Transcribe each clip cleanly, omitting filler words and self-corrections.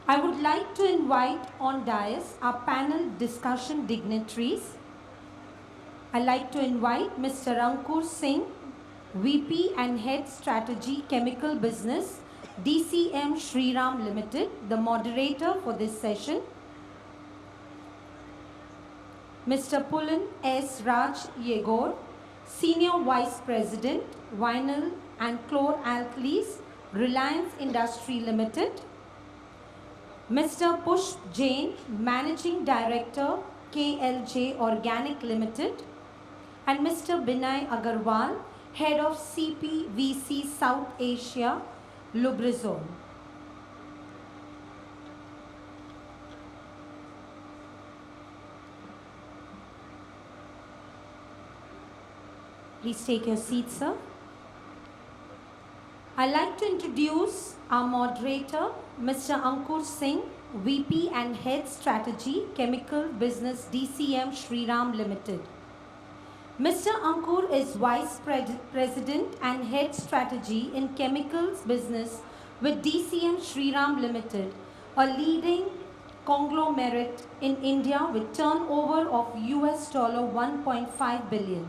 I would like to invite on dais our panel discussion dignitaries. I'd like to invite Mr. Ankur Singh, VP and Head Strategy Chemical Business, DCM Shriram Limited, the moderator for this session. Mr. Pulin S. Rajyagor, Senior Vice President, Vinyl and Chloralkalis, Reliance Industry Limited. Mr. Pushp Jain, Managing Director, KLJ Organic Limited. And Mr. Binay Agrawal, Head of CPVC South Asia, Lubrizol. Please take your seat, sir. I'd like to introduce our moderator, Mr. Ankur Singh, VP and Head Strategy, Chemical Business, DCM Shriram Limited. Mr. Ankur is Vice President and Head Strategy in Chemicals Business with DCM Shriram Limited, a leading conglomerate in India with turnover of US $1.5 billion.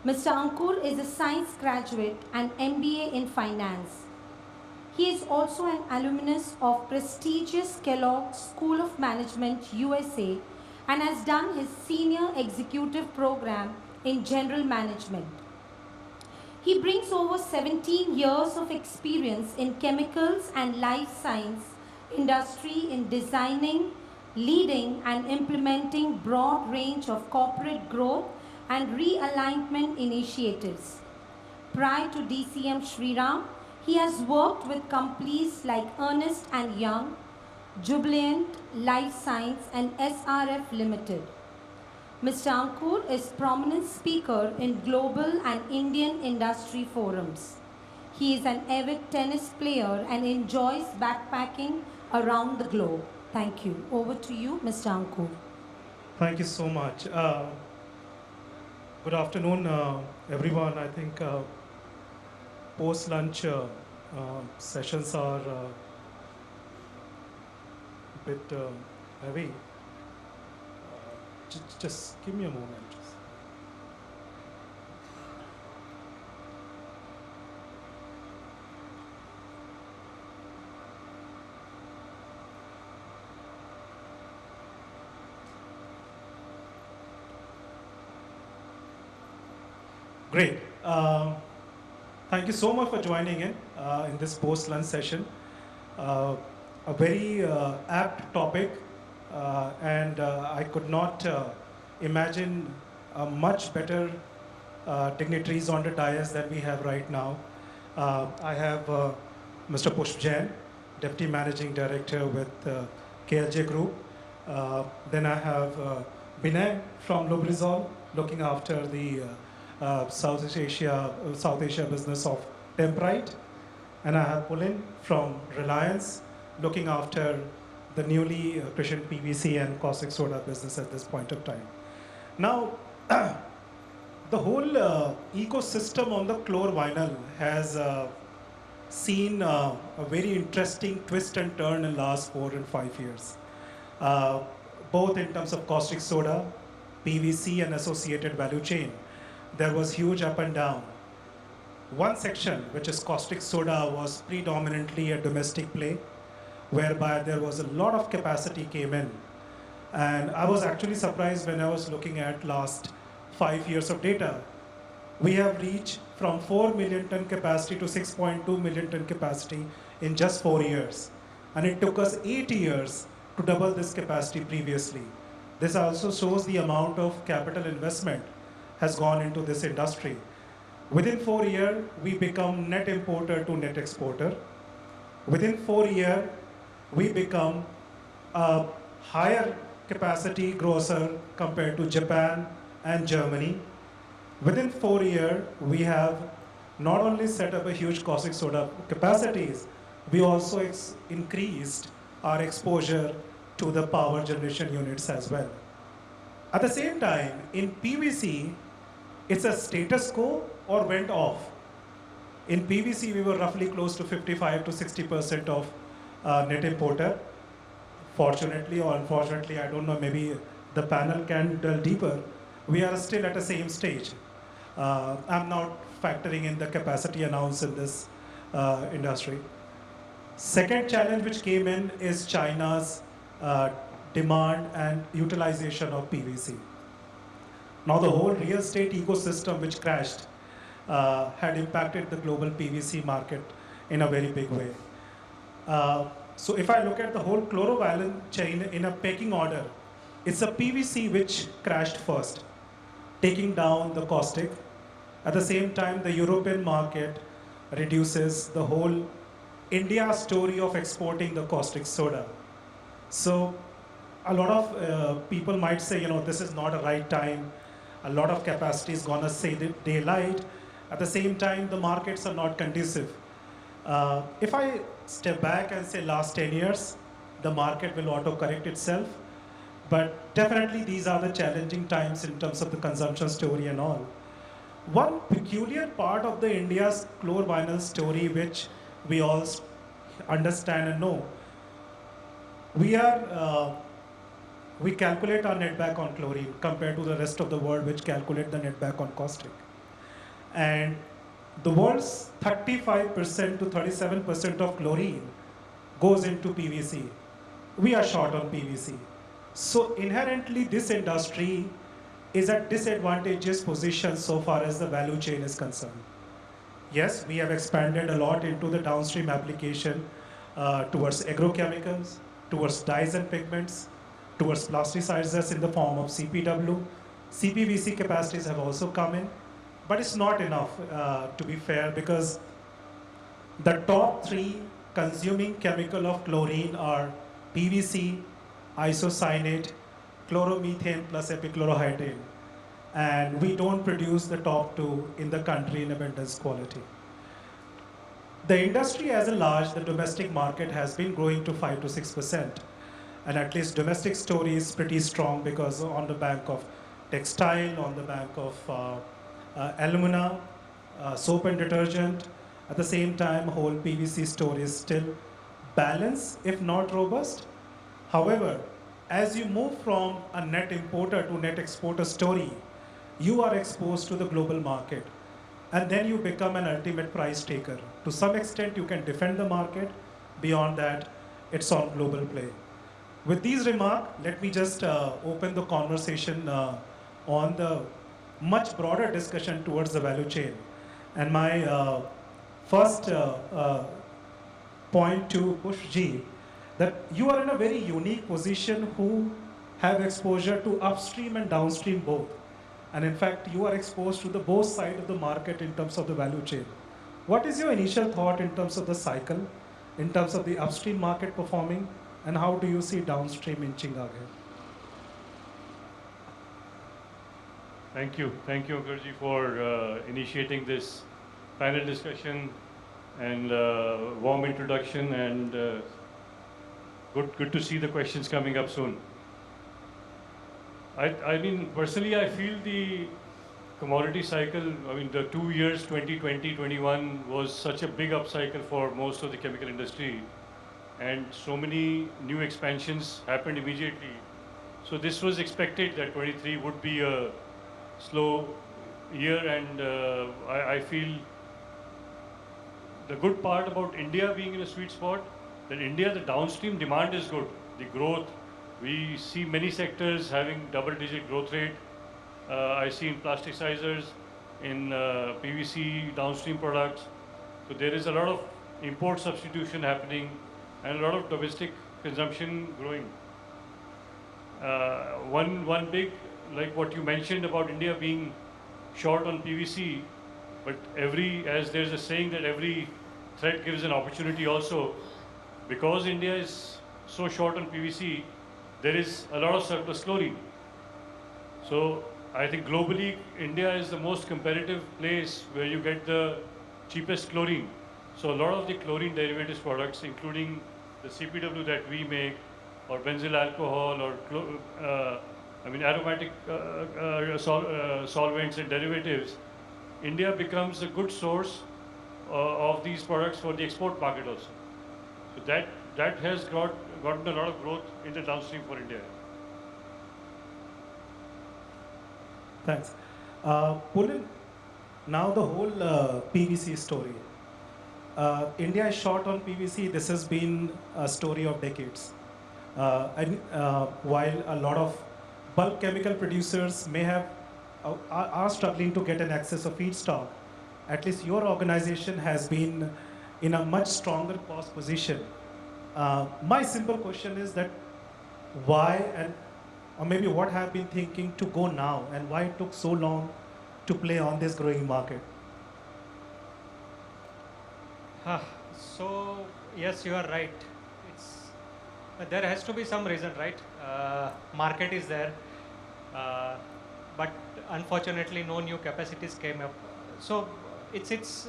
Mr. Ankur is a science graduate and MBA in finance. He is also an alumnus of prestigious Kellogg School of Management, USA, and has done his senior executive program in general management. He brings over 17 years of experience in chemicals and life science industry in designing, leading, and implementing broad range of corporate growth and realignment initiatives. Prior to DCM Shriram, he has worked with companies like Ernst & Young, Jubilant Life Science, and SRF Limited. Mr. Ankur is prominent speaker in global and Indian industry forums. He is an avid tennis player and enjoys backpacking around the globe. Thank you. Over to you, Mr. Ankur. Thank you so much. Good afternoon, everyone. I think post-lunch sessions are a bit heavy. Just give me a moment. Great. Thank you so much for joining in this post-lunch session. A very apt topic, and I could not imagine much better dignitaries on the dais than we have right now. I have Mr. Pushp Jain, Deputy Managing Director with KLJ Group. Then I have Binay from Lubrizol, looking after the South Asia business of Temprite. And I have Pulin from Reliance, looking after the newly christened PVC and caustic soda business at this point of time. Now, the whole ecosystem on the chlor-vinyl has seen a very interesting twist and turn in the last 4 and 5 years, both in terms of caustic soda, PVC, and associated value chain. There was huge up and down. One section, which is caustic soda, was predominantly a domestic play, whereby there was a lot of capacity came in. And I was actually surprised when I was looking at last 5 years of data. We have reached from 4 million ton capacity to 6.2 million ton capacity in just 4 years. And it took us 8 years to double this capacity previously. This also shows the amount of capital investment has gone into this industry. Within 4 years, we become net importer to net exporter. Within 4 years, we become a higher capacity grocer compared to Japan and Germany. Within 4 years, we have not only set up a huge caustic soda capacities, we also increased our exposure to the power generation units as well. At the same time, in PVC, it's a status quo or went off. In PVC, we were roughly close to 55 to 60% of net importer. fortunately or unfortunately, I don't know, maybe the panel can delve deeper, we are still at the same stage. I'm not factoring in the capacity announced in this industry. Second challenge which came in is China's demand and utilization of PVC. Now the whole real estate ecosystem which crashed had impacted the global PVC market in a very big way. So if I look at the whole chlorovinyl chain in a pecking order, it's a PVC which crashed first, taking down the caustic. At the same time, the European market reduces the whole India story of exporting the caustic soda. So a lot of people might say, this is not a right time. A lot of capacity is gonna say daylight. At the same time, the markets are not conducive. If I step back and say last 10 years, the market will auto-correct itself. But definitely these are the challenging times in terms of the consumption story and all. One peculiar part of the India's chlorovinyl story, which we all understand and know, we calculate our netback on chlorine compared to the rest of the world, which calculate the netback on caustic. And the world's 35% to 37% of chlorine goes into PVC. We are short on PVC. So inherently, this industry is at disadvantageous position so far as the value chain is concerned. Yes, we have expanded a lot into the downstream application towards agrochemicals, towards dyes and pigments, towards plasticizers in the form of CPW. CPVC capacities have also come in, but it's not enough to be fair, because the top three consuming chemical of chlorine are PVC, isocyanate, chloromethane plus epichlorohydrin. And we don't produce the top two in the country in abundance quality. The industry as a large, the domestic market has been growing to 5 to 6%. And at least domestic story is pretty strong, because on the bank of textile, on the bank of alumina, soap and detergent. At the same time, whole PVC story is still balanced, if not robust. However, as you move from a net importer to net exporter story, you are exposed to the global market. And then you become an ultimate price taker. To some extent, you can defend the market. Beyond that, it's on global play. With these remarks, let me just open the conversation on the much broader discussion towards the value chain. And my first point to Pushp, that you are in a very unique position who have exposure to upstream and downstream both. And in fact, you are exposed to the both sides of the market in terms of the value chain. What is your initial thought in terms of the cycle, in terms of the upstream market performing, and how do you see downstream inching ahead? Thank you, Ankurji, for initiating this panel discussion and warm introduction, and good to see the questions coming up soon. I mean, personally, I feel the commodity cycle, the 2 years, 2020, 21, was such a big upcycle for most of the chemical industry. And so many new expansions happened immediately. So this was expected that 23 would be a slow year, and I feel the good part about India being in a sweet spot, that India, the downstream demand is good. The growth, we see many sectors having double-digit growth rate. I see in plasticizers, in PVC downstream products. So there is a lot of import substitution happening and a lot of domestic consumption growing. One big, like what you mentioned about India being short on PVC, but as there's a saying that every threat gives an opportunity also, because India is so short on PVC, there is a lot of surplus chlorine. So I think globally, India is the most competitive place where you get the cheapest chlorine. So a lot of the chlorine derivatives products, including the CPW that we make, or benzyl alcohol, or aromatic solvents and derivatives, India becomes a good source of these products for the export market also. So that has gotten a lot of growth in the downstream for India. Thanks. Pulin, now the whole PVC story. India is short on PVC. This has been a story of decades. While a lot of bulk chemical producers may have are struggling to get an access of feedstock, at least your organization has been in a much stronger cost position. My simple question is that why and or maybe what have been thinking to go now and why it took so long to play on this growing market? So yes, you are right. There has to be some reason, right? Market is there, but unfortunately no new capacities came up. So it's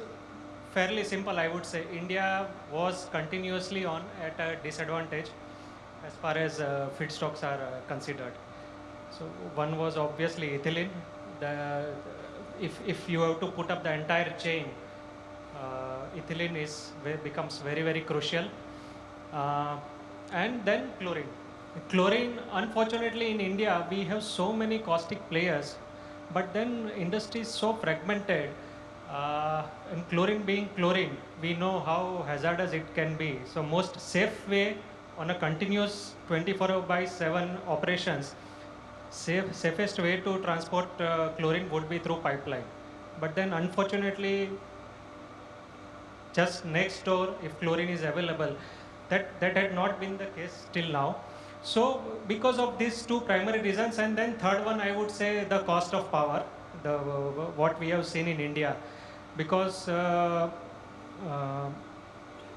fairly simple, I would say. India was continuously on at a disadvantage as far as feedstocks are considered. So one was obviously ethylene. If you have to put up the entire chain, ethylene becomes very, very crucial. And then chlorine. Chlorine, unfortunately in India, we have so many caustic players, but then industry is so fragmented, and chlorine being chlorine, we know how hazardous it can be. So most safe way on a continuous 24/7 operations, safest way to transport chlorine would be through pipeline. But then unfortunately, just next door, if chlorine is available, that had not been the case till now. So because of these two primary reasons, and then third one, I would say the cost of power, what we have seen in India, because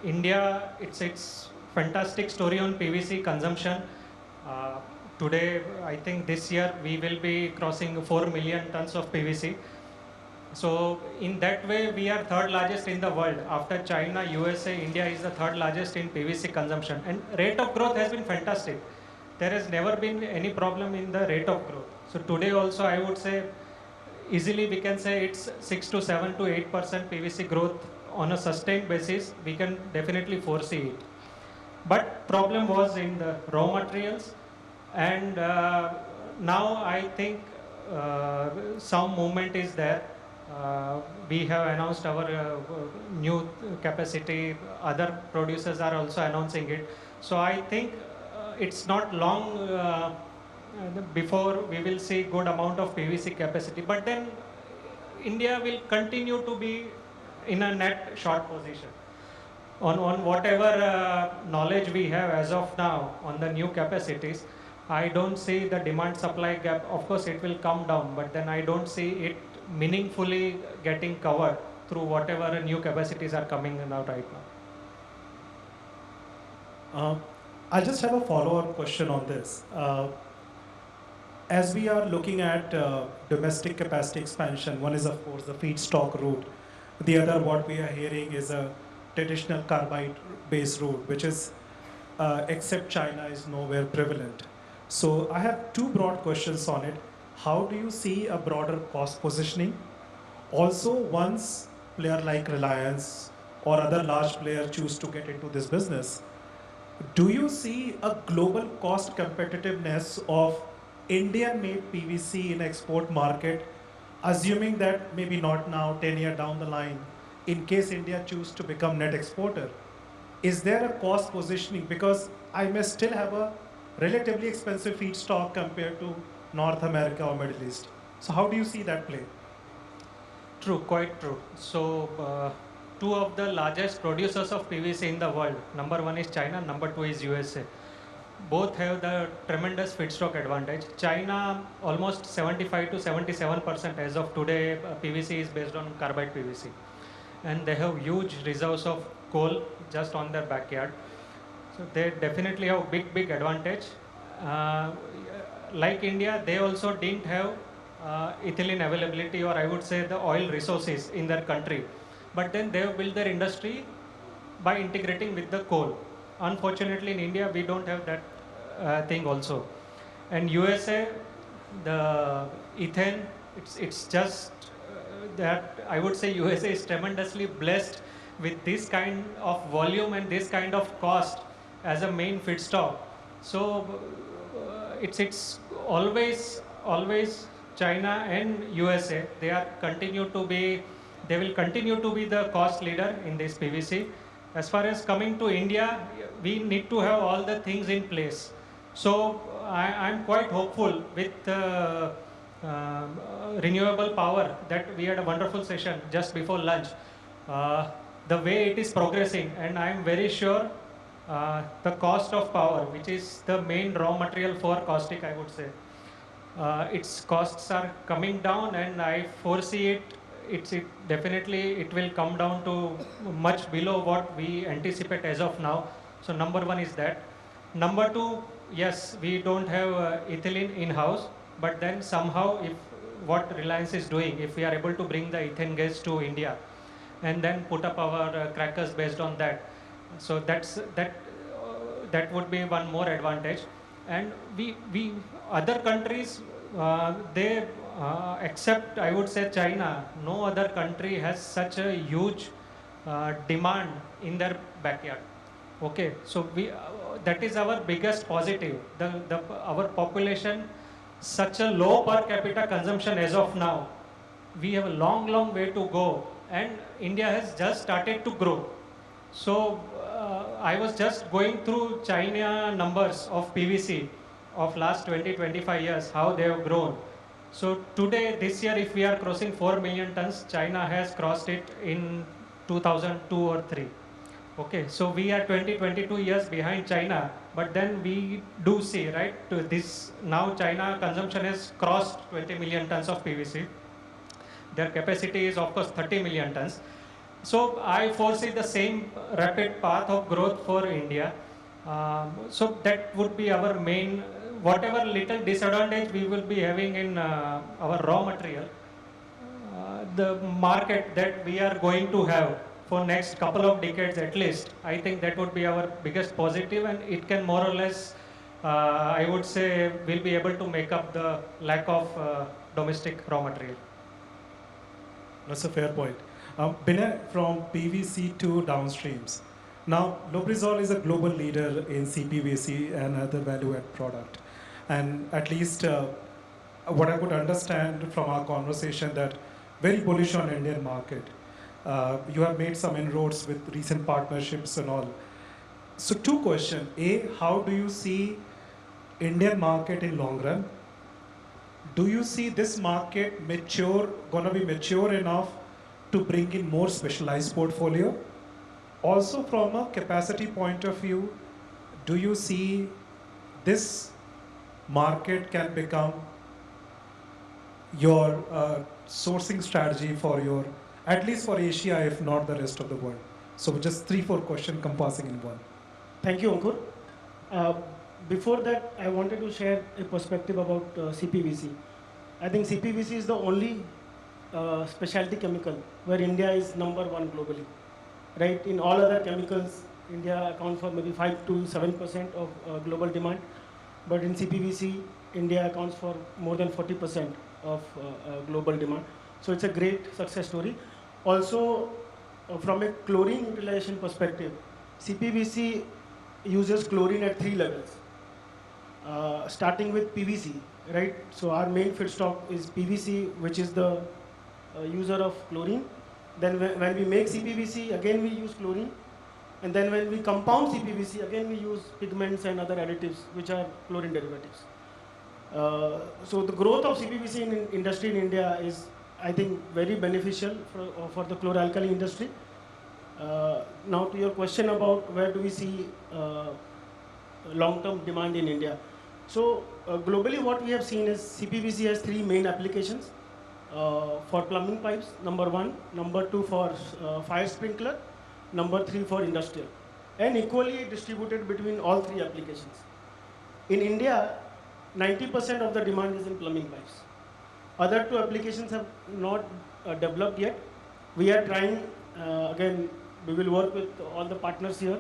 India, it's fantastic story on PVC consumption. Today, I think this year we will be crossing 4 million tons of PVC. So in that way, we are third largest in the world. After China, USA, India is the third largest in PVC consumption. And rate of growth has been fantastic. There has never been any problem in the rate of growth. So today also, I would say, easily we can say it's 6 to 7 to 8% PVC growth on a sustained basis. We can definitely foresee it. But problem was in the raw materials. And now I think some movement is there. We have announced our new capacity. Other producers are also announcing it. So I think it's not long before we will see good amount of PVC capacity. But then India will continue to be in a net short position. On whatever knowledge we have as of now on the new capacities, I don't see the demand supply gap. Of course, it will come down, but then I don't see it meaningfully getting covered through whatever new capacities are coming in out right now. I just have a follow-up question on this. As we are looking at domestic capacity expansion, one is of course the feedstock route. The other, what we are hearing, is a traditional carbide-based route, which is, except China, is nowhere prevalent. So I have two broad questions on it. How do you see a broader cost positioning? Also, once player like Reliance or other large player choose to get into this business, do you see a global cost competitiveness of Indian-made PVC in export market, assuming that maybe not now, 10 years down the line, in case India choose to become net exporter? Is there a cost positioning? Because I may still have a relatively expensive feedstock compared to North America or Middle East. So how do you see that play? True, quite true. So two of the largest producers of PVC in the world, number one is China, number two is USA. Both have the tremendous feedstock advantage. China, almost 75 to 77% as of today, PVC is based on carbide PVC. And they have huge reserves of coal just on their backyard. So they definitely have big advantage. Like India, they also didn't have ethylene availability, or I would say the oil resources in their country. But then they have built their industry by integrating with the coal. Unfortunately, in India, we don't have that thing also. And USA, the ethane, it's just that I would say USA is tremendously blessed with this kind of volume and this kind of cost. as a main feedstock. So it's always China and USA. They will continue to be the cost leader in this PVC. As far as coming to India, we need to have all the things in place. So I'm quite hopeful with renewable power that we had a wonderful session just before lunch. The way it is progressing, and I'm very sure the cost of power, which is the main raw material for caustic, I would say, its costs are coming down, and I foresee it definitely it will come down to much below what we anticipate as of now. So number one is that. Number two, yes, we don't have ethylene in-house, but then somehow if what Reliance is doing, if we are able to bring the ethane gas to India and then put up our crackers based on that, so that would be one more advantage. And we other countries, they except I would say China, no other country has such a huge demand in their backyard. Okay, so that is our biggest positive. Our population, such a low per capita consumption as of now. We have a long way to go, and India has just started to grow. So I was just going through China numbers of PVC of last 20-25 years, how they have grown. So today, this year, if we are crossing 4 million tons, China has crossed it in 2002 or 3. Okay, so we are 22 years behind China, but then we do see, right, now China consumption has crossed 20 million tons of PVC. Their capacity is of course 30 million tons. So I foresee the same rapid path of growth for India. So that would be our main, whatever little disadvantage we will be having in our raw material, the market that we are going to have for next couple of decades at least, I think that would be our biggest positive, and it can more or less, I would say, we'll be able to make up the lack of domestic raw material. That's a fair point. Binay, from PVC to downstreams. Now, Lubrizol is a global leader in CPVC and other value-add product. And at least what I could understand from our conversation, that very bullish on Indian market. You have made some inroads with recent partnerships and all. So two questions. A, how do you see Indian market in long run? Do you see this market gonna be mature enough to bring in more specialized portfolio? Also from a capacity point of view, do you see this market can become your sourcing strategy for your, at least for Asia, if not the rest of the world? So just 3-4 questions compassing in one. Thank you, Ankur. Before that, I wanted to share a perspective about CPVC. I think CPVC is the only specialty chemical where India is number one globally. Right? In all other chemicals, India accounts for maybe 5 to 7% of global demand. But in CPVC, India accounts for more than 40% of global demand. So it's a great success story. Also, from a chlorine utilization perspective, CPVC uses chlorine at 3 levels. Starting with PVC, right? So our main feedstock is PVC, which is the user of chlorine. Then when we make CPVC, again we use chlorine. And then when we compound CPVC, again we use pigments and other additives, which are chlorine derivatives. So the growth of CPVC in industry in India is, I think, very beneficial for the chloralkali industry. Now to your question about where do we see long-term demand in India. So globally what we have seen is CPVC has 3 main applications. For plumbing pipes, number 1, number 2 for fire sprinkler, number 3 for industrial, and equally distributed between all 3 applications. In India, 90% of the demand is in plumbing pipes. Other 2 applications have not developed yet. We are trying, again, we will work with all the partners here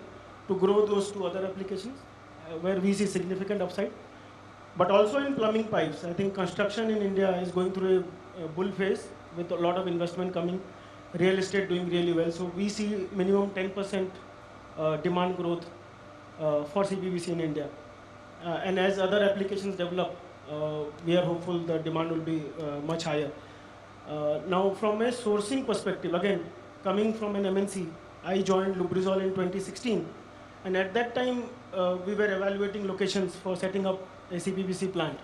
to grow those 2 other applications where we see significant upside. But also in plumbing pipes, I think construction in India is going through a bull phase with a lot of investment coming, real estate doing really well. So we see minimum 10% demand growth for CPVC in India. And as other applications develop, we are hopeful the demand will be much higher. Now, from a sourcing perspective, again, coming from an MNC, I joined Lubrizol in 2016. And at that time, we were evaluating locations for setting up a CPVC plant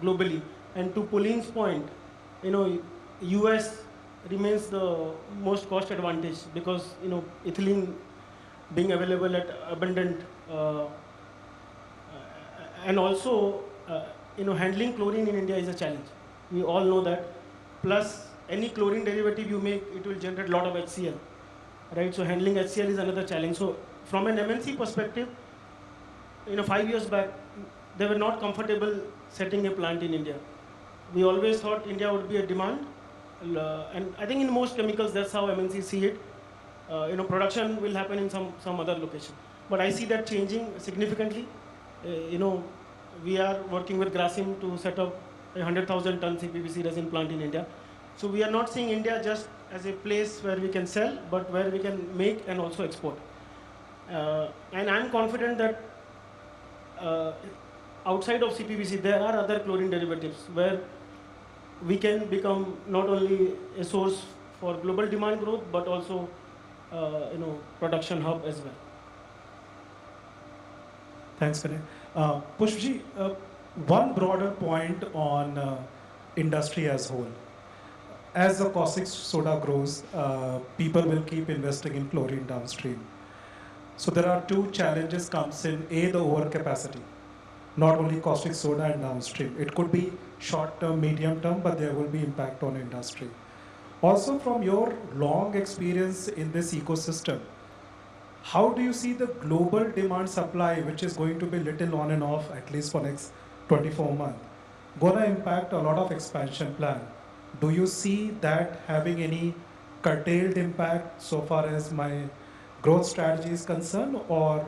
globally. And to Pulin's point, US remains the most cost advantage because, ethylene being available at abundant, and also, handling chlorine in India is a challenge. We all know that. Plus, any chlorine derivative you make, it will generate a lot of HCl, right? So handling HCl is another challenge. So from an MNC perspective, 5 years back, they were not comfortable setting a plant in India. We always thought India would be a demand, and I think in most chemicals, that's how MNCs see it. Production will happen in some other location. But I see that changing significantly. We are working with Grasim to set up a 100,000 ton CPVC resin plant in India. So we are not seeing India just as a place where we can sell, but where we can make and also export. And I'm confident that outside of CPVC, there are other chlorine derivatives where we can become not only a source for global demand growth, but also production hub as well. Thanks, Binay. Pushpji, one broader point on industry as whole. As the caustic soda grows, people will keep investing in chlorine downstream. So there are two challenges comes in. A, the overcapacity. Not only caustic soda and downstream. It could be short term, medium term, but there will be impact on industry. Also, from your long experience in this ecosystem, how do you see the global demand supply, which is going to be little on and off, at least for next 24 months, gonna impact a lot of expansion plan? Do you see that having any curtailed impact so far as my growth strategy is concerned, or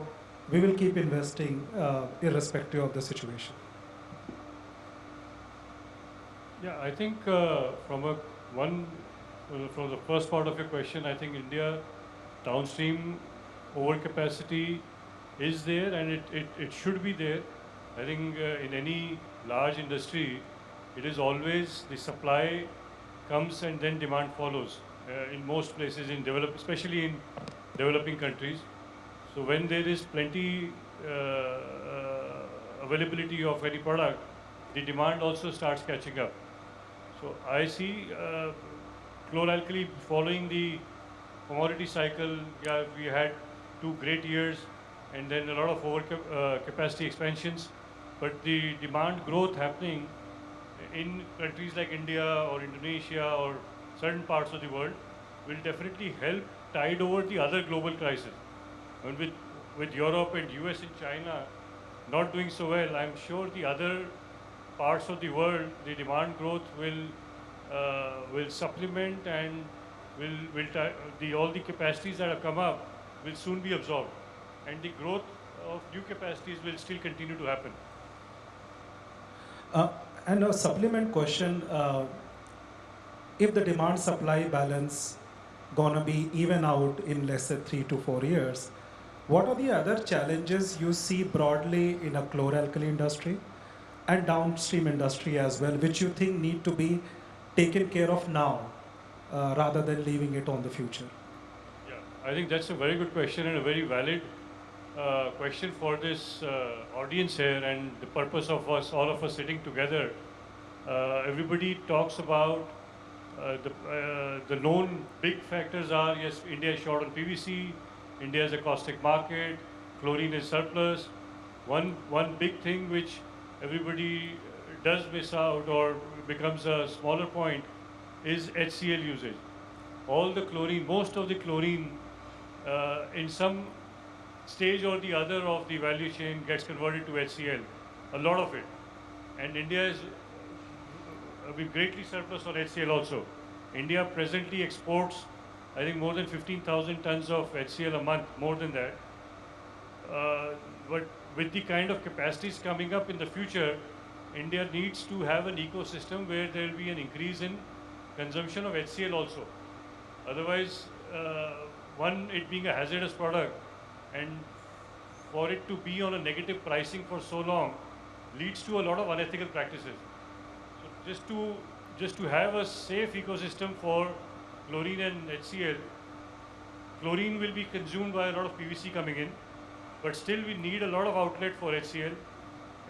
we will keep investing irrespective of the situation? Yeah, I think from the first part of your question, I think India downstream overcapacity is there, and it should be there. I think in any large industry, it is always the supply comes and then demand follows. In most places, especially in developing countries. So when there is plenty availability of any product, the demand also starts catching up. So I see chloralkali following the commodity cycle. Yeah, we had 2 great years and then a lot of capacity expansions. But the demand growth happening in countries like India or Indonesia or certain parts of the world will definitely help tide over the other global crisis. And with Europe and US and China not doing so well, I'm sure the other parts of the world, the demand growth will supplement and all the capacities that have come up will soon be absorbed. And the growth of new capacities will still continue to happen. And a supplement question, if the demand supply balance gonna be even out in let's say 3 to 4 years, what are the other challenges you see broadly in a chloralkali industry and downstream industry as well, which you think need to be taken care of now rather than leaving it on the future? Yeah, I think that's a very good question and a very valid question for this audience here and the purpose of all of us sitting together. Everybody talks about the known big factors are, yes, India is short on PVC, India is a caustic market, chlorine is surplus. One big thing which everybody does miss out or becomes a smaller point is HCl usage. All the chlorine, most of the chlorine in some stage or the other of the value chain gets converted to HCl, a lot of it. And India is greatly surplus on HCl also. India presently exports, I think, more than 15,000 tons of HCl a month, more than that. But with the kind of capacities coming up in the future, India needs to have an ecosystem where there will be an increase in consumption of HCl also. Otherwise, one, it being a hazardous product, and for it to be on a negative pricing for so long leads to a lot of unethical practices. So just to have a safe ecosystem for chlorine and HCl, chlorine will be consumed by a lot of PVC coming in, but still we need a lot of outlet for HCl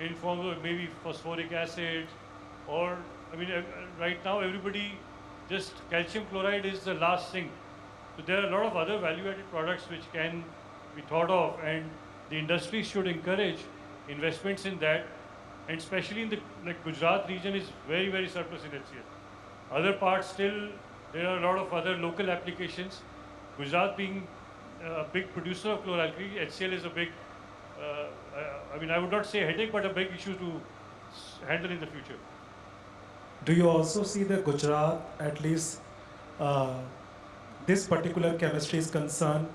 in form of maybe phosphoric acid, or I mean right now everybody just calcium chloride is the last thing. So there are a lot of other value-added products which can be thought of, and the industry should encourage investments in that, and especially in the like Gujarat region is very surplus in HCl. Other parts still there are a lot of other local applications. Gujarat being a big producer of chloralkali, HCl is a big, I mean I would not say headache, but a big issue to handle in the future. Do you also see that Gujarat, at least this particular chemistry is concerned,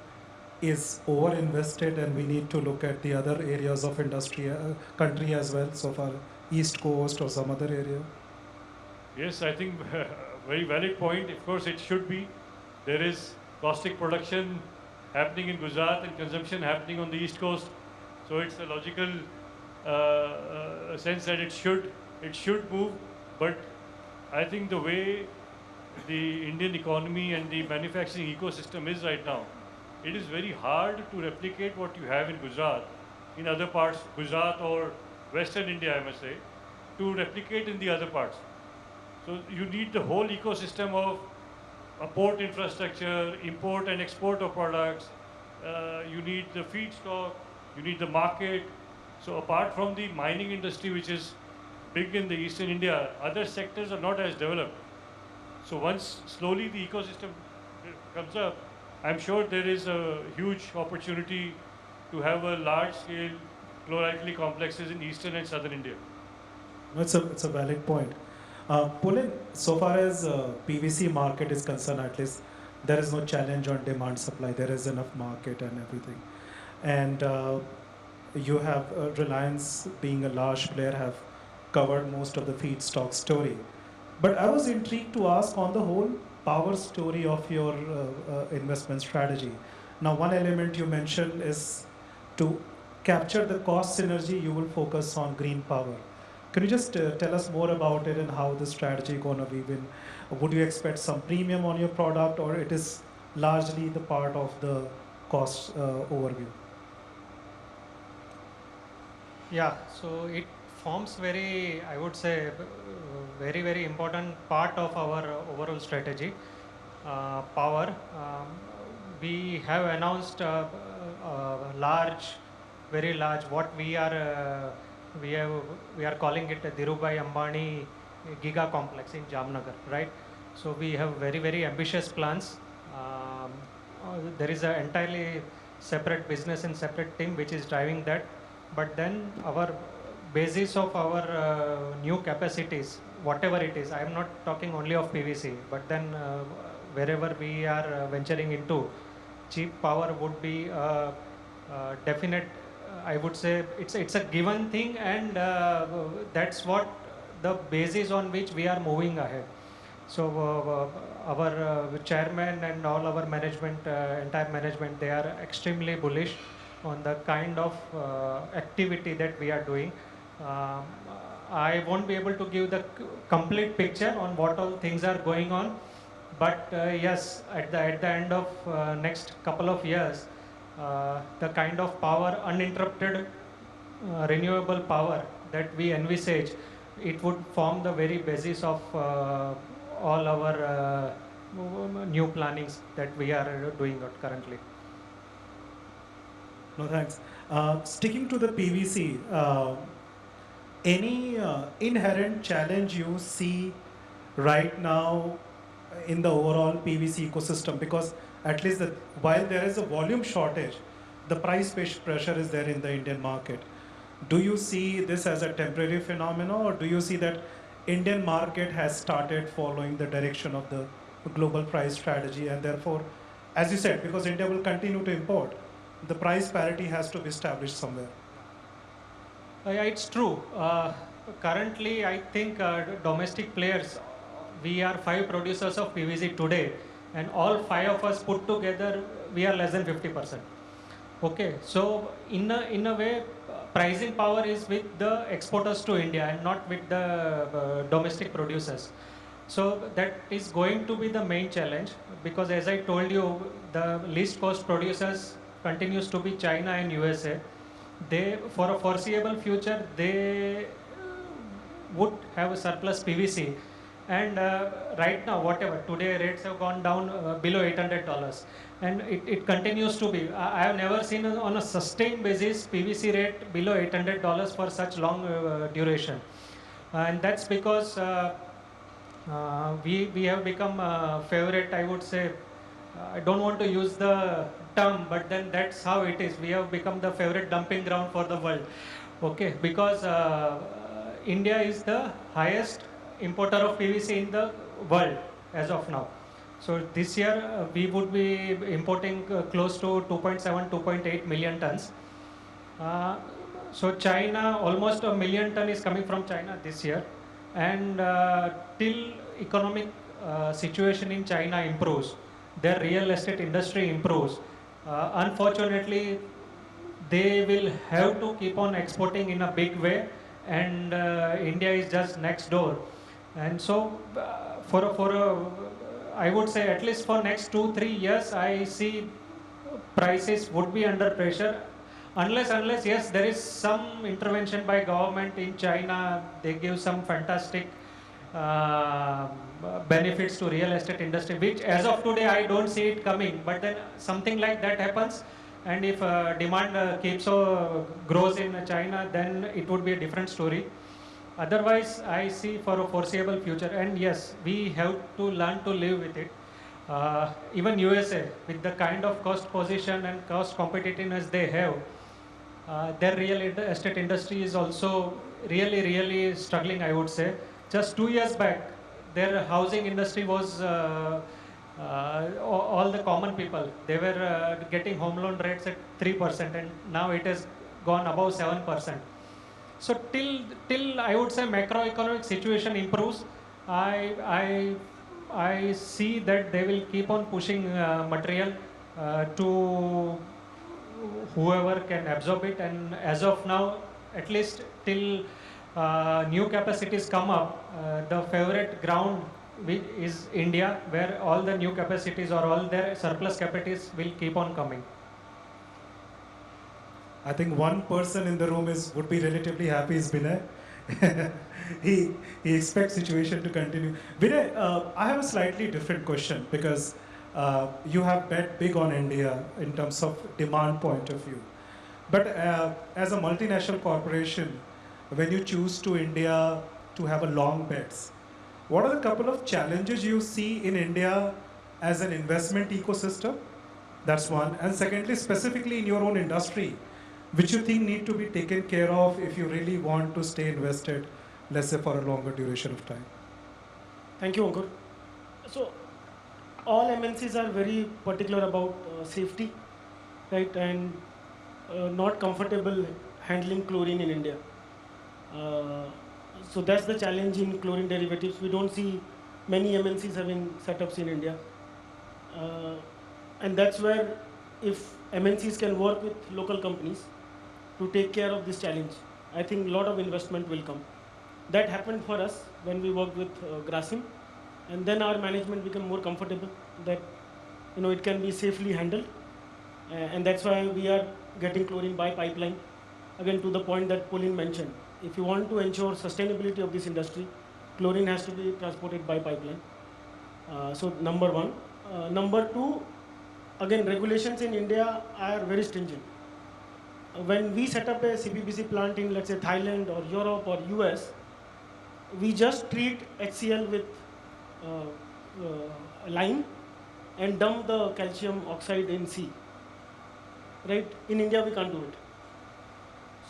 is over-invested, and we need to look at the other areas of industry, country as well, so far East Coast or some other area? Yes, I think very valid point. Of course, it should be. There is caustic production happening in Gujarat and consumption happening on the East Coast. So it's a logical sense that it should move. But I think the way the Indian economy and the manufacturing ecosystem is right now, it is very hard to replicate what you have in Gujarat, in other parts, Gujarat or Western India, I must say, to replicate in the other parts. So you need the whole ecosystem of a port infrastructure, import and export of products. You need the feedstock, you need the market. So apart from the mining industry, which is big in the Eastern India, other sectors are not as developed. So once slowly the ecosystem comes up, I'm sure there is a huge opportunity to have a large-scale chloralkali complexes in Eastern and Southern India. It's a valid point. Pulin, so far as PVC market is concerned, at least there is no challenge on demand supply. There is enough market and everything. And you have Reliance being a large player have covered most of the feedstock story. But I was intrigued to ask on the whole power story of your investment strategy. Now, one element you mentioned is to capture the cost synergy, you will focus on green power. Can you just tell us more about it and how the strategy going to be? Would you expect some premium on your product, or it is largely the part of the cost overview? Yeah, so it forms very, I would say, very important part of our overall strategy. Power. We have announced very large, what we are calling it a Dhirubhai Ambani Giga Complex in Jamnagar, right? So we have very ambitious plans. There is an entirely separate business and separate team which is driving that. But then our basis of our new capacities, whatever it is, I am not talking only of PVC, but then wherever we are venturing into, cheap power would be a definite, I would say it's a given thing, and that's what the basis on which we are moving ahead. So our chairman and all our management, entire management, they are extremely bullish on the kind of activity that we are doing. I won't be able to give the complete picture on what all things are going on, but yes, at the end of next couple of years, the kind of power, uninterrupted renewable power that we envisage, it would form the very basis of all our new plannings that we are doing currently. No, thanks. Sticking to the PVC, any inherent challenge you see right now in the overall PVC ecosystem? Because at least while there is a volume shortage, the price pressure is there in the Indian market. Do you see this as a temporary phenomenon, or do you see that Indian market has started following the direction of the global price strategy, and therefore, as you said, because India will continue to import, the price parity has to be established somewhere? Yeah, it's true. Currently, I think domestic players, we are 5 producers of PVC today, and all 5 of us put together, we are less than 50%. Okay, so in a way, pricing power is with the exporters to India and not with the domestic producers. So that is going to be the main challenge, because as I told you, the least cost producers continues to be China and USA. They, for a foreseeable future, they would have a surplus PVC. And right now, whatever, today rates have gone down below $800, and it continues to be. I have never seen on a sustained basis PVC rate below $800 for such long duration. And that's because we have become favorite, I would say. I don't want to use the term, but then that's how it is. We have become the favorite dumping ground for the world. Okay, because India is the highest importer of PVC in the world as of now. So this year we would be importing close to 2.7, 2.8 million tons. So China, almost a million ton is coming from China this year. And till economic situation in China improves, their real estate industry improves, unfortunately, they will have to keep on exporting in a big way, and India is just next door. And so, I would say at least for next 2-3 years, I see prices would be under pressure, unless yes, there is some intervention by government in China. They give some fantastic uh, benefits to real estate industry, which as of today I don't see it coming. But then something like that happens, and if demand grows in China, then it would be a different story. Otherwise, I see for a foreseeable future, and yes, we have to learn to live with it. Even USA, with the kind of cost position and cost competitiveness they have, their real estate industry is also really struggling, I would say. Just 2 years back, their housing industry was all the common people. They were getting home loan rates at 3%, and now it has gone above 7%. So till I would say macroeconomic situation improves, I see that they will keep on pushing material to whoever can absorb it. And as of now, at least till new capacities come up, the favorite ground is India, where all the new capacities or all their surplus capacities will keep on coming. I think one person in the room would be relatively happy is Binay. he expects situation to continue. Binay, I have a slightly different question, because you have bet big on India in terms of demand point of view. But as a multinational corporation, when you choose to India to have a long bets, what are the couple of challenges you see in India as an investment ecosystem? That's one. And secondly, specifically in your own industry, which you think need to be taken care of if you really want to stay invested, let's say for a longer duration of time? Thank you, Ankur. So, all MNCs are very particular about safety, right, and not comfortable handling chlorine in India. So that's the challenge in chlorine derivatives. We don't see many MNCs having setups in India, and that's where if MNCs can work with local companies to take care of this challenge, I think a lot of investment will come. That happened for us when we worked with Grasim, and then our management became more comfortable that it can be safely handled, and that's why we are getting chlorine by pipeline. Again, to the point that Pulin mentioned, if you want to ensure sustainability of this industry, chlorine has to be transported by pipeline. So number one. Number two, again, regulations in India are very stringent. When we set up a CPVC plant in, let's say, Thailand or Europe or US, we just treat HCl with lime and dump the calcium oxide in sea. Right? In India, we can't do it.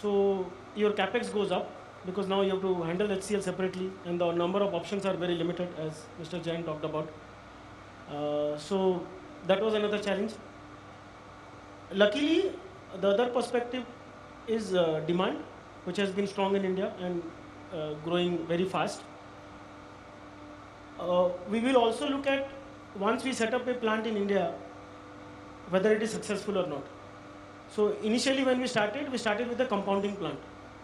So your capex goes up, because now you have to handle HCl separately, and the number of options are very limited, as Mr. Jain talked about. So that was another challenge. Luckily, the other perspective is demand, which has been strong in India and growing very fast. We will also look at, once we set up a plant in India, whether it is successful or not. So initially when we started with a compounding plant.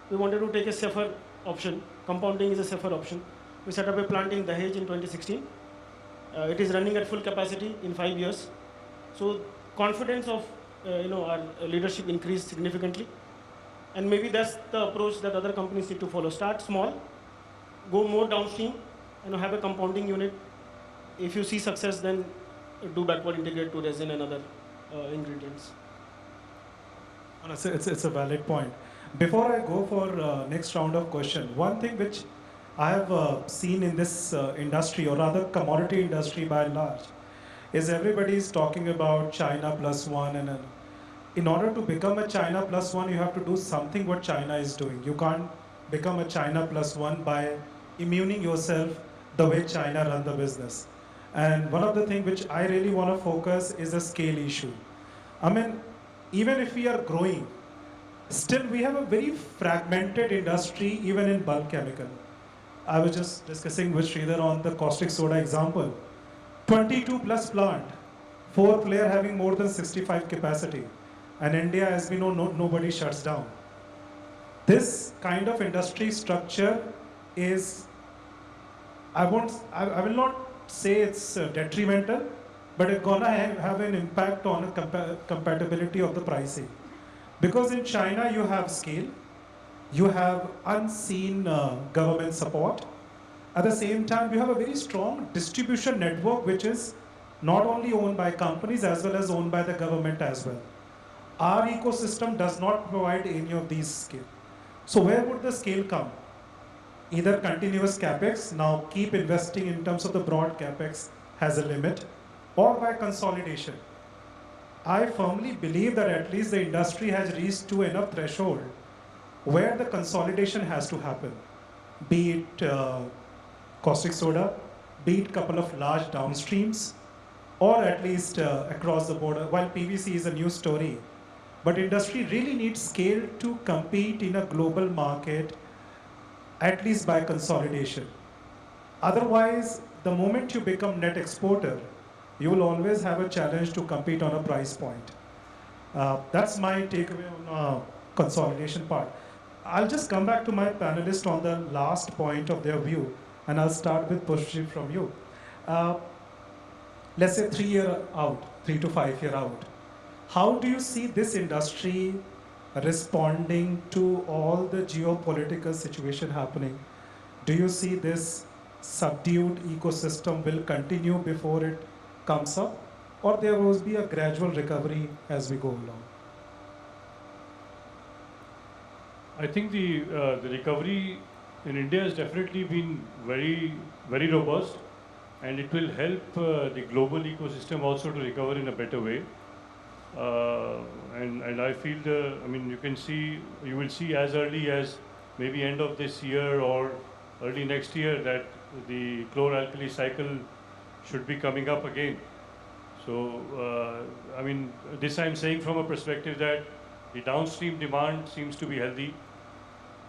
We wanted to take a safer option. Compounding is a safer option. We set up a plant in Dahej in 2016. It is running at full capacity in 5 years. So confidence of our leadership increased significantly. And maybe that's the approach that other companies need to follow. Start small, go more downstream, have a compounding unit. If you see success, then do backward integrate to resin and other ingredients. No, it's a valid point. Before I go for next round of question, one thing which I have seen in this industry, or rather commodity industry by and large, is everybody is talking about China plus one, and in order to become a China plus one, you have to do something what China is doing. You can't become a China plus one by immuning yourself the way China run the business. And one of the things which I really want to focus is the scale issue. I mean, even if we are growing, still we have a very fragmented industry even in bulk chemical. I was just discussing with Sridhar on the caustic soda example. 22 plus plant, 4 player having more than 65 capacity. And India, as we know, nobody shuts down. This kind of industry structure is, I will not say it's detrimental, but it's gonna have an impact on a compatibility of the pricing. Because in China you have scale, you have unseen government support. At the same time, you have a very strong distribution network which is not only owned by companies as well as owned by the government as well. Our ecosystem does not provide any of these scale. So where would the scale come? Either continuous capex, now keep investing in terms of the broad capex has a limit, or by consolidation. I firmly believe that at least the industry has reached to enough threshold where the consolidation has to happen, be it caustic soda, be it couple of large downstreams, or at least across the border. While PVC is a new story, but industry really needs scale to compete in a global market, at least by consolidation. Otherwise, the moment you become net exporter, you will always have a challenge to compete on a price point. That's my takeaway on consolidation part. I'll just come back to my panelists on the last point of their view, and I'll start with Pushp from you. Let's say 3 year out, 3 to 5 year out. How do you see this industry responding to all the geopolitical situation happening? Do you see this subdued ecosystem will continue before it comes up, or there will be a gradual recovery as we go along? I think the recovery in India has definitely been very, very robust, and it will help the global ecosystem also to recover in a better way. And I feel you will see as early as maybe end of this year or early next year that the chloralkali cycle should be coming up again. So, this I'm saying from a perspective that the downstream demand seems to be healthy.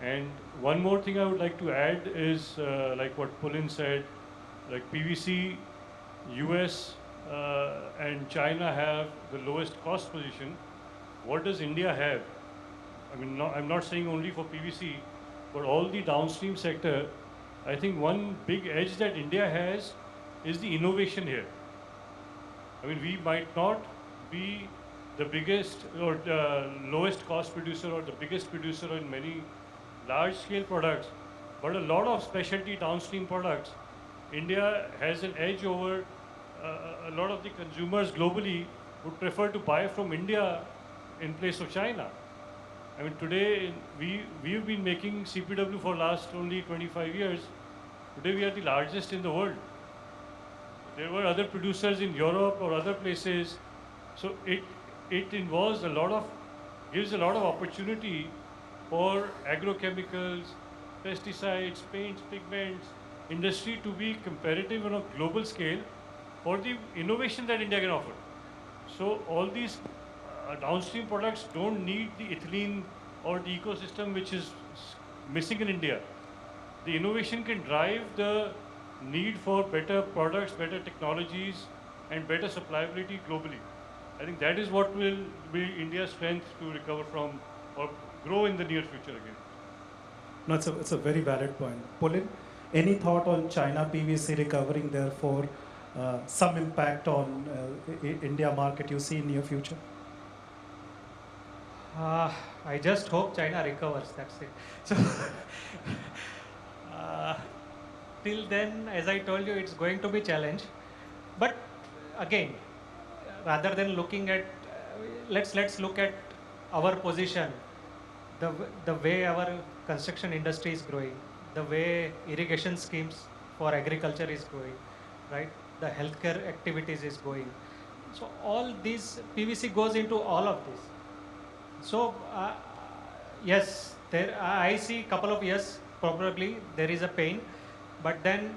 And one more thing I would like to add is like what Pulin said, like PVC, US and China have the lowest cost position. What does India have? I'm not saying only for PVC, but all the downstream sector. I think one big edge that India has is the innovation here. We might not be the biggest or the lowest cost producer or the biggest producer in many large scale products, but a lot of specialty downstream products, India has an edge over a lot of the consumers globally would prefer to buy from India in place of China. Today we've been making CPW for last only 25 years. Today we are the largest in the world. There were other producers in Europe or other places. So it involves gives a lot of opportunity for agrochemicals, pesticides, paints, pigments, industry to be competitive on a global scale for the innovation that India can offer. So all these downstream products don't need the ethylene or the ecosystem which is missing in India. The innovation can drive the need for better products, better technologies, and better supplyability globally. I think that is what will be India's strength to recover from or grow in the near future again. No, it's a very valid point. Pulin, any thought on China PVC recovering, therefore some impact on India market you see in near future? I just hope China recovers, that's it. So, till then, as I told you, it's going to be challenge. But again, rather than looking at, let's look at our position, the way our construction industry is growing, the way irrigation schemes for agriculture is growing, right? The healthcare activities is going. So all these PVC goes into all of this. So yes, there I see couple of years probably there is a pain, but then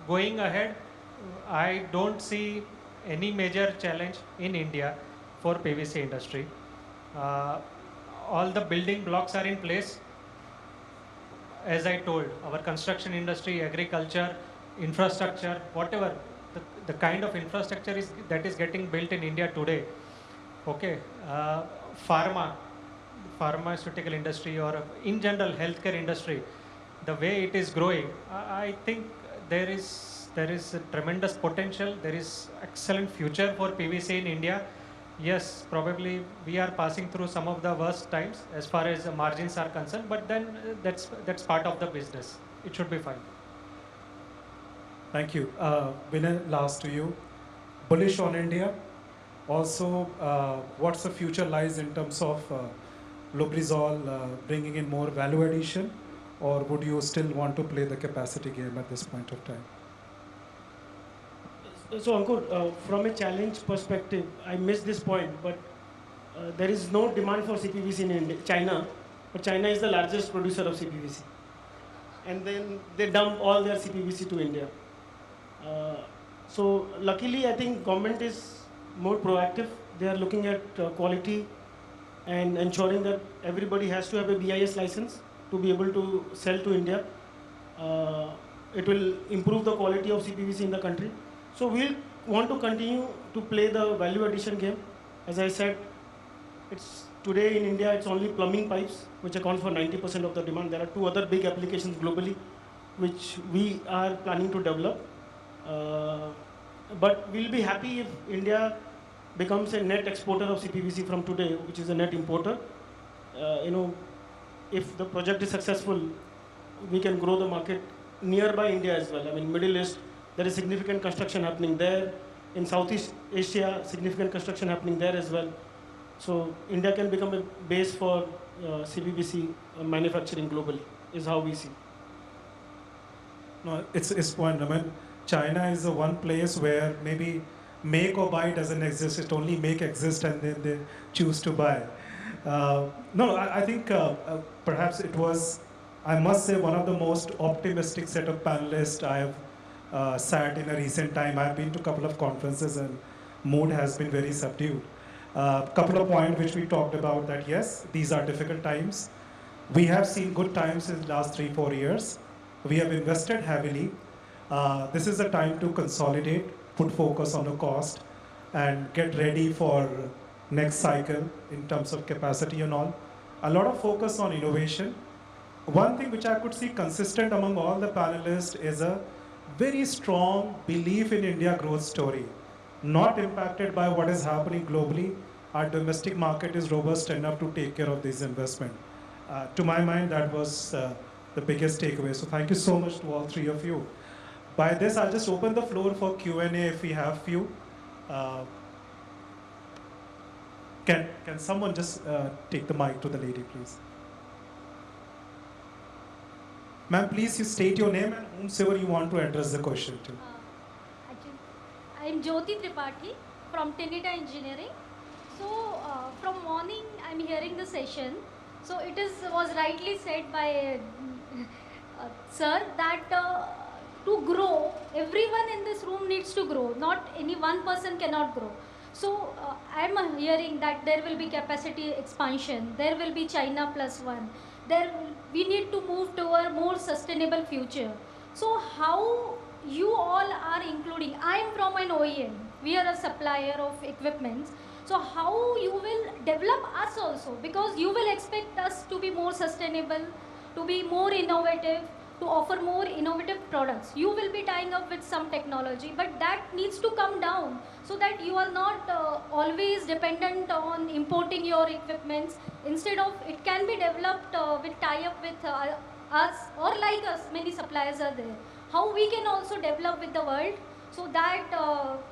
going ahead, I don't see any major challenge in India for PVC industry. All the building blocks are in place. As I told, our construction industry, agriculture, infrastructure, whatever, the kind of infrastructure that is getting built in India today. Okay, pharmaceutical industry, or in general healthcare industry, the way it is growing, I think there is a tremendous potential. There is excellent future for PVC in India. Yes, probably we are passing through some of the worst times as far as the margins are concerned, but then that's part of the business. It should be fine. Thank you. Binay, last to you. Bullish on India. Also, what's the future lies in terms of Lubrizol bringing in more value addition, or would you still want to play the capacity game at this point of time? So Ankur, from a challenge perspective, I missed this point, but there is no demand for CPVC in India, China, but China is the largest producer of CPVC. And then they dump all their CPVC to India. So luckily, I think government is more proactive. They are looking at quality and ensuring that everybody has to have a BIS license to be able to sell to India. It will improve the quality of CPVC in the country. So we'll want to continue to play the value addition game. As I said, it's today in India, it's only plumbing pipes, which account for 90% of the demand. There are two other big applications globally, which we are planning to develop. But we'll be happy if India becomes a net exporter of CPVC from today, which is a net importer. If the project is successful, we can grow the market nearby India as well. I mean, Middle East, there is significant construction happening there. In Southeast Asia, significant construction happening there as well. So India can become a base for CPVC manufacturing globally, is how we see. No, it's point. I mean, China is the one place where maybe make or buy doesn't exist. It only make exist, and then they choose to buy. No, I think perhaps it was, I must say, one of the most optimistic set of panelists I have sat in a recent time. I've been to a couple of conferences and mood has been very subdued. Couple of points which we talked about, that yes, these are difficult times. We have seen good times in the last 3-4 years. We have invested heavily. This is a time to consolidate, put focus on the cost, and get ready for next cycle in terms of capacity and all. A lot of focus on innovation. One thing which I could see consistent among all the panelists is a very strong belief in India growth story, not impacted by what is happening globally. Our domestic market is robust enough to take care of this investment. To my mind, that was the biggest takeaway. So thank you so much to all three of you. By this, I'll just open the floor for Q&A if we have few. Can someone just take the mic to the lady, please? Ma'am, please you state your name and whomsoever you want to address the question to. I'm Jyoti Tripathi from Tinita Engineering. So from morning I'm hearing the session. So it was rightly said by sir that to grow, everyone in this room needs to grow. Not any one person cannot grow. So I'm hearing that there will be capacity expansion. There will be China plus one. We need to move to a more sustainable future. So how you all are including? I am from an OEM. We are a supplier of equipments. So how you will develop us also, because you will expect us to be more sustainable, to be more innovative, to offer more innovative products. You will be tying up with some technology, but that needs to come down so that you are not always dependent on importing your equipments. Instead of, it can be developed with tie-up with us, or like us, many suppliers are there. How we can also develop with the world so that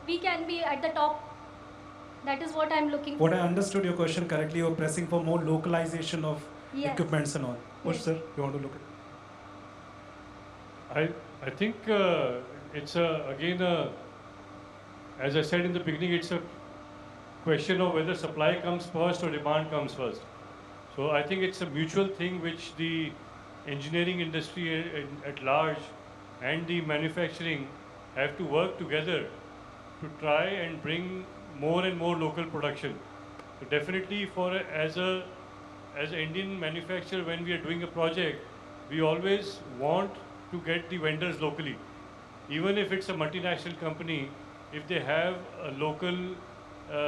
we can be at the top. That is what I'm looking for. What I understood your question correctly, you're pressing for more localization of Yes. equipments and all. Push, Yes. sir, you want to look at I think it's again as I said in the beginning, it's a question of whether supply comes first or demand comes first. So I think it's a mutual thing which the engineering industry at large and the manufacturing have to work together to try and bring more and more local production. So definitely as an Indian manufacturer, when we are doing a project, we always want to get the vendors locally. Even if it's a multinational company, if they have a local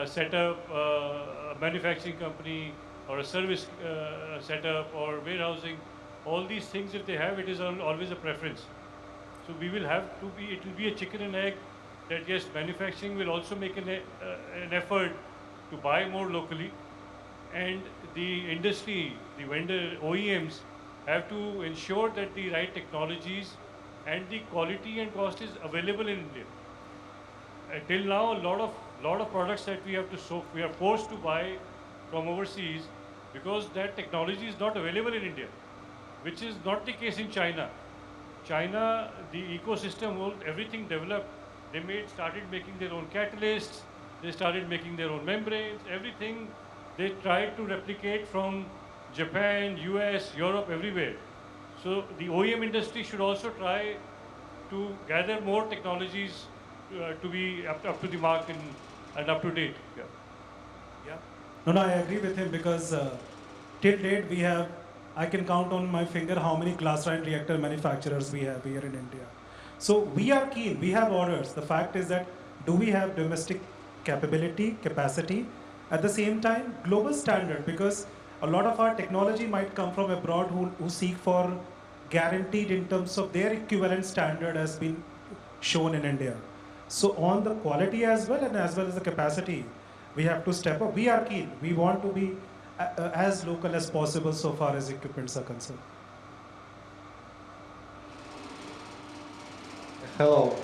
setup, a manufacturing company or a service setup or warehousing, all these things if they have, it is always a preference. So we will have to be, it will be a chicken and egg that yes, manufacturing will also make an effort to buy more locally, and the industry, the vendor OEMs have to ensure that the right technologies and the quality and cost is available in India. Till now, a lot of products that we are forced to buy from overseas because that technology is not available in India, which is not the case in China. China, the ecosystem, everything developed. They started making their own catalysts. They started making their own membranes. Everything they tried to replicate from Japan, US, Europe, everywhere. So the OEM industry should also try to gather more technologies to be up to the mark and up to date. Yeah. Yeah. No, I agree with him because till date we have, I can count on my finger how many glass line reactor manufacturers we have here in India. So we are keen, we have orders. The fact is that do we have domestic capability, capacity, at the same time global standard, because a lot of our technology might come from abroad who seek for guaranteed in terms of their equivalent standard has been shown in India. So on the quality as well and as well as the capacity, we have to step up. We are keen. We want to be as local as possible so far as equipments are concerned. Hello,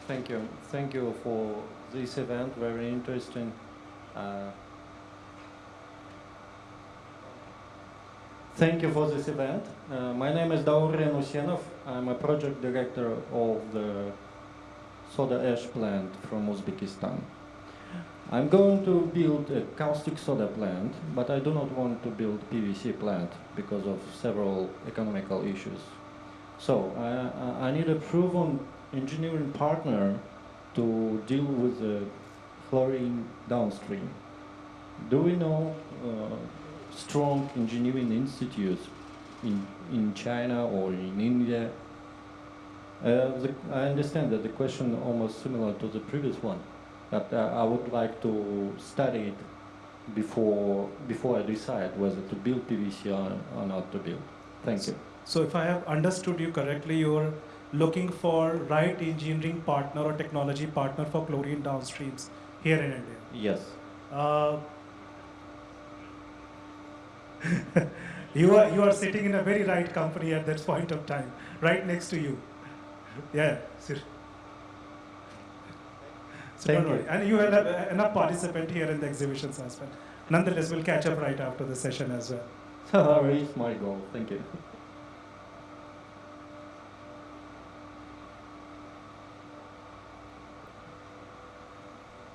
thank you. Thank you for this event, very interesting. Thank you for this event. My name is Daur. I'm a project director of the soda ash plant from Uzbekistan. I'm going to build a caustic soda plant, but I do not want to build PVC plant because of several economical issues. So I need a proven engineering partner to deal with the chlorine downstream. Do we know strong engineering institutes in China or in India? I understand that the question is almost similar to the previous one, but I would like to study it before I decide whether to build PVC or not to build. Thank you. So if I have understood you correctly, you're looking for right engineering partner or technology partner for chlorine downstreams here in India. Yes. You are sitting in a very right company at that point of time, right next to you. Yeah, sir. So Thank don't worry. you. And you will have enough participant here in the exhibitions as well. Nonetheless, we'll catch up right after the session as well. Reach my goal. Thank you.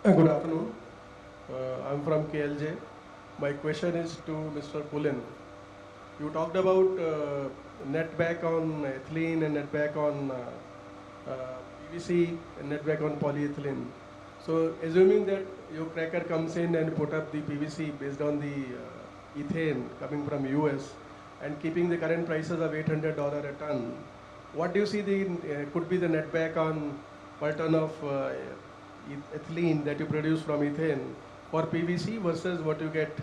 Good afternoon. I'm from KLJ. My question is to Mr. Pulin. You talked about net back on ethylene and net back on PVC and net back on polyethylene. So assuming that your cracker comes in and put up the PVC based on the ethane coming from US and keeping the current prices of $800 a ton, what do you see could be the net back on per ton of ethylene that you produce from ethane for PVC versus what you get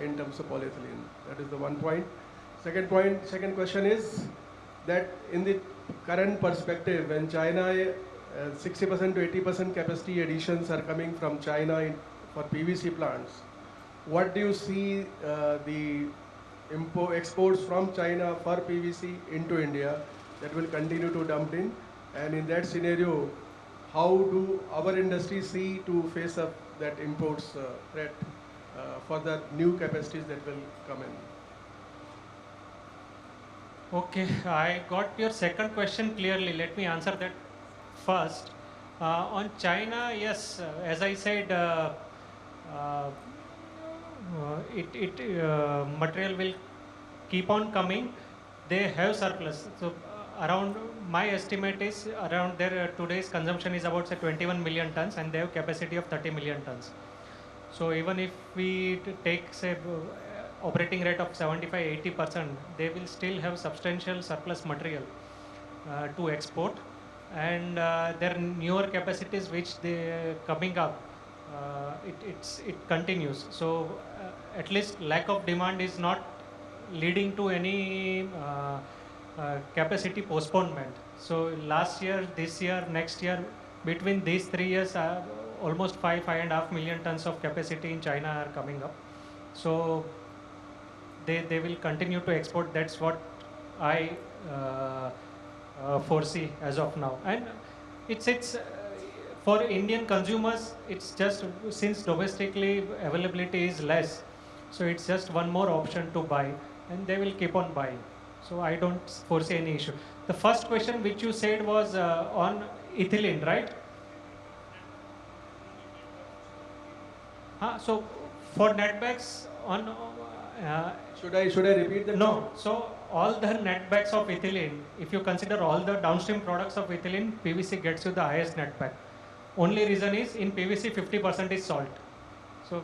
in terms of polyethylene? That is the one point. Second question is that in the current perspective, when China, 60% to 80% capacity additions are coming from China for PVC plants, what do you see the exports from China for PVC into India that will continue to dump in? And in that scenario, how do our industry see to face up that imports threat for the new capacities that will come in? Okay, I got your second question clearly. Let me answer that first. On China, yes, as I said, material will keep on coming. They have surplus. So around, my estimate is around their today's consumption is about say 21 million tons, and they have capacity of 30 million tons. So even if we take say operating rate of 75-80%, they will still have substantial surplus material to export, and their newer capacities which they coming up, it continues. So at least lack of demand is not leading to any capacity postponement. So last year, this year, next year, between these 3 years, almost 5.5 million tons of capacity in China are coming up. So they will continue to export. That's what I foresee as of now. And it's for Indian consumers, it's just since domestically availability is less, so it's just one more option to buy, and they will keep on buying. So I don't foresee any issue. The first question which you said was on ethylene, right? So for netbacks on Should I repeat that? no, so all the netbacks of ethylene, if you consider all the downstream products of ethylene, PVC gets you the highest netback. Only reason is in PVC 50% is salt. So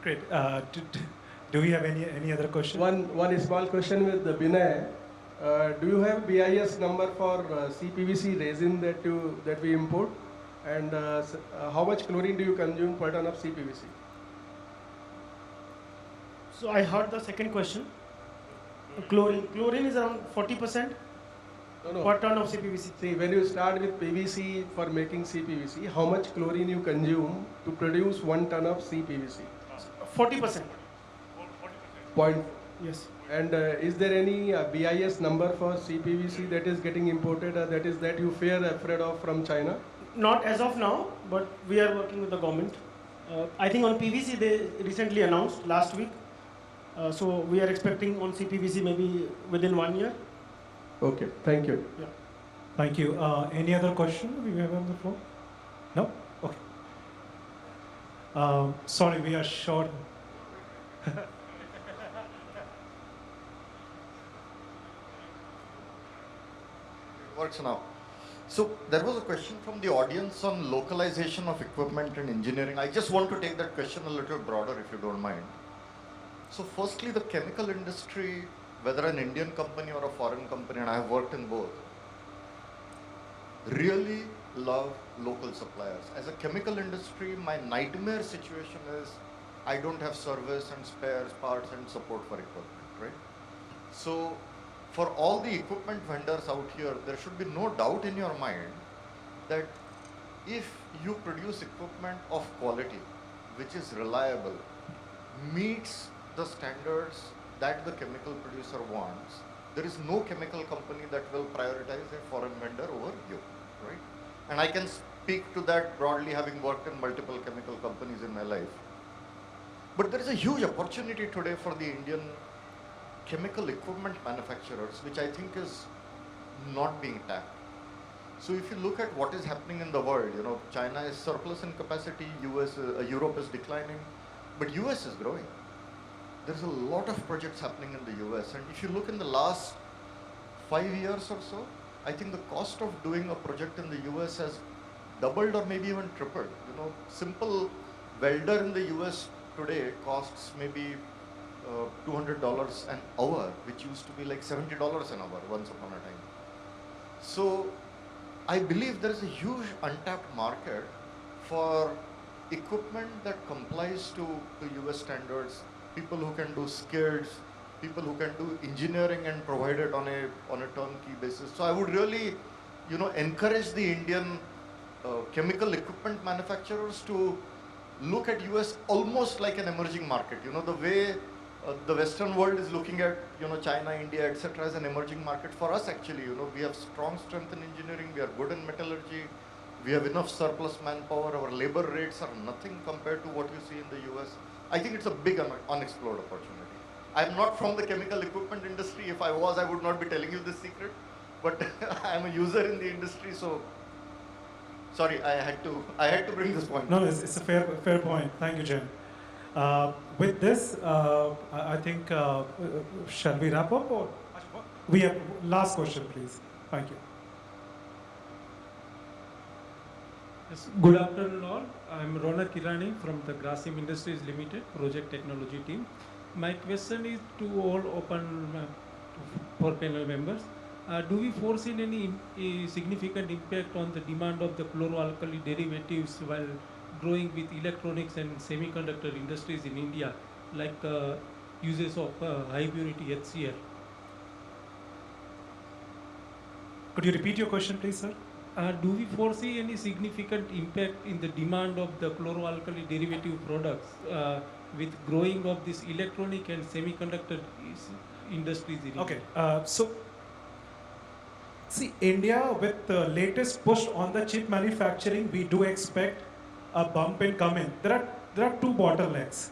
Great. Do we have any other question? One small question with the Binay. Do you have BIS number for CPVC resin that we import? And how much chlorine do you consume per ton of CPVC? So I heard the second question. Chlorine is around 40% No. per ton of CPVC. See, when you start with PVC for making CPVC, how much chlorine you consume to produce 1 ton of CPVC? 40%. Point. Yes. And is there any BIS number for CPVC that is getting imported, that you afraid of from China? Not as of now, but we are working with the government. I think on PVC they recently announced last week. So we are expecting on CPVC maybe within 1 year. Okay, thank you. Yeah. Thank you. Any other question we have on the floor? No? Okay. Sorry, we are short. Works now. So there was a question from the audience on localization of equipment and engineering. I just want to take that question a little broader, if you don't mind. So firstly, the chemical industry, whether an Indian company or a foreign company, and I have worked in both, really love local suppliers. As a chemical industry, my nightmare situation is I don't have service and spares, parts and support for equipment, right? So for all the equipment vendors out here, there should be no doubt in your mind that if you produce equipment of quality, which is reliable, meets the standards that the chemical producer wants, there is no chemical company that will prioritize a foreign vendor over you, right? And I can speak to that broadly, having worked in multiple chemical companies in my life. But there is a huge opportunity today for the Indian chemical equipment manufacturers, which I think is not being tapped. So if you look at what is happening in the world, you know, China is surplus in capacity, Europe is declining, but US is growing. There's a lot of projects happening in the US, and if you look in the last 5 years or so, I think the cost of doing a project in the US has doubled or maybe even tripled. You know, simple welder in the US today costs maybe $200 an hour, which used to be like $70 an hour once upon a time. So I believe there is a huge untapped market for equipment that complies to US standards, people who can do skids, people who can do engineering and provide it on a turnkey basis. So I would really, encourage the Indian chemical equipment manufacturers to look at US almost like an emerging market. The way the Western world is looking at, China, India, etc. as an emerging market. For us, actually, we have strong strength in engineering, we are good in metallurgy, we have enough surplus manpower, our labor rates are nothing compared to what you see in the US. I think it's a big unexplored opportunity. I'm not from the chemical equipment industry. If I was, I would not be telling you this secret, but I'm a user in the industry, so sorry, I had to bring this point. No, it's a fair point. Thank you, Jain. With this, I think, shall we wrap up? Or we have last question, please. Thank you. Yes, good afternoon all. I'm Ronak Kirani from the Grasim Industries Limited Project Technology team. My question is to all open for panel members. Do we foresee any significant impact on the demand of the chloralkali derivatives while growing with electronics and semiconductor industries in India, like uses of high purity HCl? Could you repeat your question, please, sir? Do we foresee any significant impact in the demand of the chloralkali derivative products with growing of this electronic and semiconductor industries in Okay, India? so see, India with the latest push on the chip manufacturing, we do expect a bump in coming. There are two bottlenecks.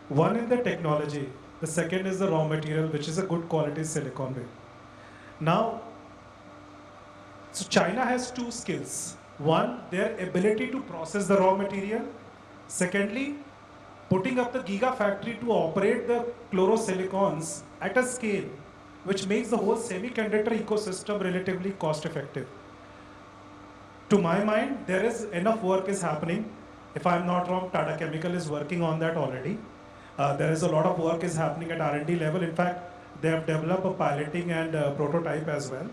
One in the technology, the second is the raw material, which is a good quality silicon ware. Now, so China has two skills. One, their ability to process the raw material. Secondly, putting up the gigafactory to operate the chlorosilicons at a scale which makes the whole semiconductor ecosystem relatively cost effective. To my mind, there is enough work is happening. If I'm not wrong, Tata Chemical is working on that already. There is a lot of work is happening at R&D level. In fact, they have developed a piloting and prototype as well.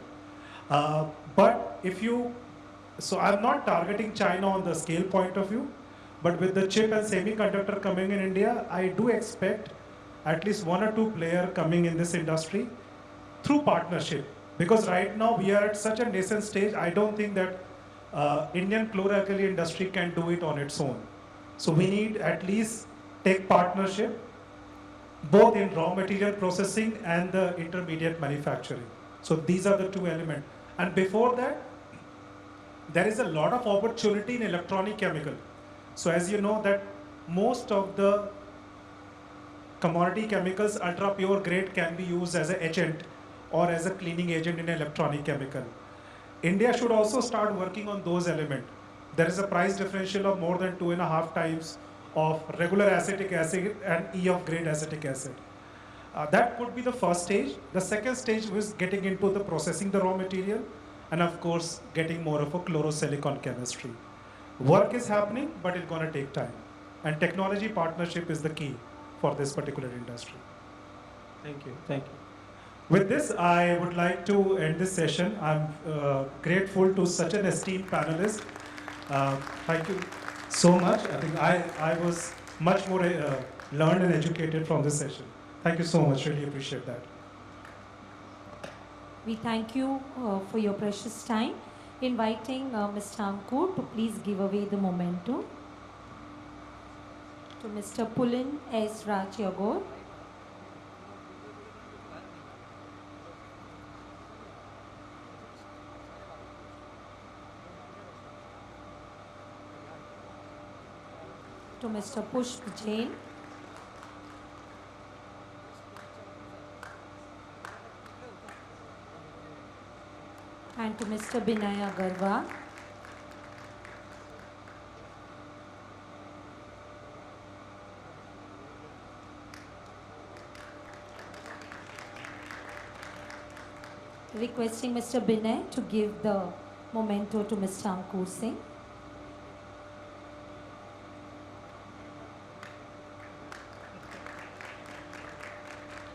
So I'm not targeting China on the scale point of view, but with the chip and semiconductor coming in India, I do expect at least one or two players coming in this industry through partnership. Because right now we are at such a nascent stage, I don't think that Indian chloralkali industry can do it on its own. So we need at least tech partnership, both in raw material processing and the intermediate manufacturing. So these are the two elements. And before that, there is a lot of opportunity in electronic chemical. So as you know that most of the commodity chemicals, ultra pure grade, can be used as an agent or as a cleaning agent in electronic chemical. India should also start working on those elements. There is a price differential of more than 2.5 times of regular acetic acid and E of grade acetic acid. That could be the first stage. The second stage was getting into the processing the raw material and of course getting more of a chlorosilicon chemistry. Work is happening, but it's going to take time. And technology partnership is the key for this particular industry. Thank you. Thank you. With this, I would like to end this session. I'm grateful to such an esteemed panelist. Thank you so much. I think I was much more learned and educated from this session. Thank you so much. Really appreciate that. We thank you for your precious time. Inviting Mr. Ankur to please give away the memento. To Mr. Pulin S. Rajyagor. To Mr. Pushp Jain. And to Mr. Binay Agrawal. Requesting Mr. Binay to give the memento to Mr. Ankur Singh.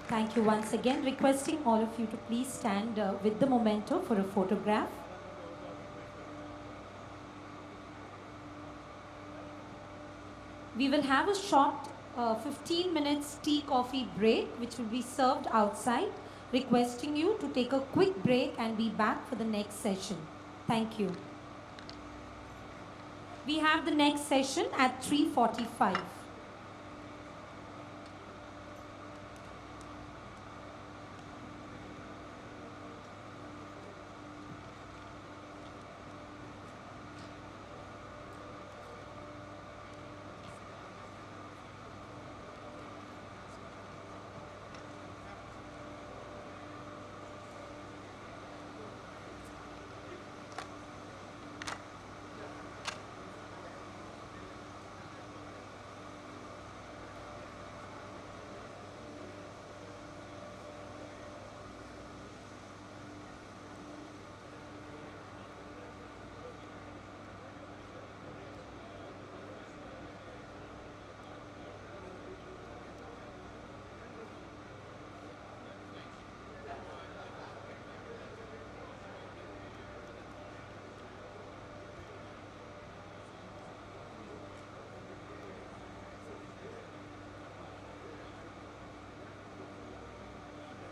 Thank you once again. Requesting all of you to please stand with the memento for a photograph. We will have a short 15 minutes tea coffee break which will be served outside, requesting you to take a quick break and be back for the next session. Thank you. We have the next session at 3:45.